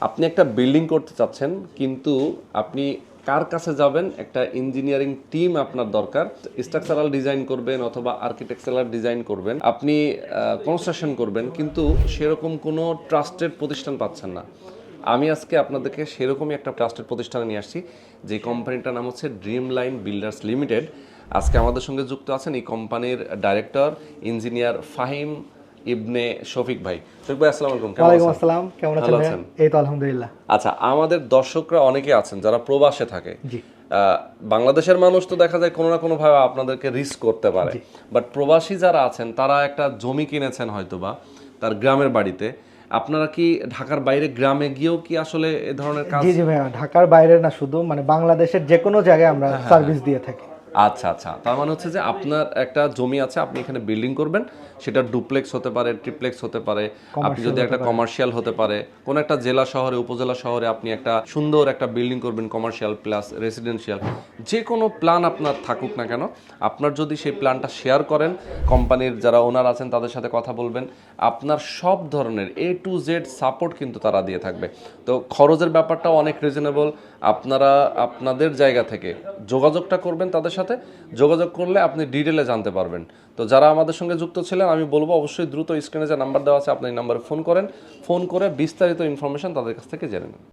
আপনি একটা বিল্ডিং করতে চাচ্ছেন, কিন্তু আপনি কার কাছে যাবেন? একটা ইঞ্জিনিয়ারিং টিম আপনার দরকার। স্ট্রাকচারাল ডিজাইন করবেন অথবা আর্কিটেকচারাল ডিজাইন করবেন, আপনি কনস্ট্রাকশন করবেন, কিন্তু সেরকম কোনো ট্রাস্টেড প্রতিষ্ঠান পাচ্ছেন না। আমি আজকে আপনাদেরকে সেরকমই একটা ট্রাস্টেড প্রতিষ্ঠানে নিয়ে আসছি, যে কোম্পানিটার নাম হচ্ছে ড্রিম লাইন বিল্ডার্স লিমিটেড। আজকে আমাদের সঙ্গে যুক্ত আছেন এই কোম্পানির ডাইরেক্টর ইঞ্জিনিয়ার ফাহিম ইবনে শফিক ভাই। শফিক ভাই, আসসালামু আলাইকুম। ওয়ালাইকুম আসসালাম, কেমন আছেন? এই তো আলহামদুলিল্লাহ। আচ্ছা, আমাদের দর্শকরা অনেকে আছেন যারা প্রবাসে থাকে। জি। বাংলাদেশের মানুষ তো দেখা যায় কোনো না কোনো ভাবে আপনাদেরকে রিস্ক করতে পারে, বাট প্রবাসী যারা আছেন তারা একটা জমি কিনেছেন হয়তোবা তার গ্রামের বাড়িতে। আপনারা কি ঢাকার বাইরে গ্রামে গিয়েও কি আসলে এ ধরনের কাজ? জি জি ভাইয়া, ঢাকার বাইরে না, শুধু মানে বাংলাদেশের যে কোনো জায়গায় আমরা সার্ভিস দিয়ে থাকি। আচ্ছা আচ্ছা, তার মানে হচ্ছে যে আপনার একটা জমি আছে, আপনি এখানে বিল্ডিং করবেন, সেটা ডুপ্লেক্স হতে পারে, ট্রিপ্লেক্স হতে পারে, আপনি যদি একটা কমার্শিয়াল হতে পারে, কোন একটা জেলা শহরে উপজেলা শহরে আপনি একটা সুন্দর একটা বিল্ডিং করবেন, কমার্শিয়াল প্লাস রেসিডেন্সিয়াল, যে কোনো প্ল্যান আপনার থাকুক না কেন, আপনার যদি সেই প্ল্যানটা শেয়ার করেন, কোম্পানির যারা ওনার আছেন তাদের সাথে কথা বলবেন, আপনার সব ধরনের A to Z সাপোর্ট কিন্তু তারা দিয়ে থাকবে। তো খরচের ব্যাপারটাও অনেক রিজনেবল। আপনারা আপনাদের জায়গা থেকে যোগাযোগটা করবেন তাদের সাথে, যোগাযোগ করলে আপনি ডিটেলে জানতে পারবেন। তো যারা আমাদের সঙ্গে যুক্ত ছিলেন, আমি বলবো অবশ্যই দ্রুত স্ক্রিনে যে নাম্বার দেওয়া আছে আপনি এই নাম্বারে ফোন করেন, ফোন করে বিস্তারিত ইনফরমেশন তাদের কাছ থেকে জেনে নেন।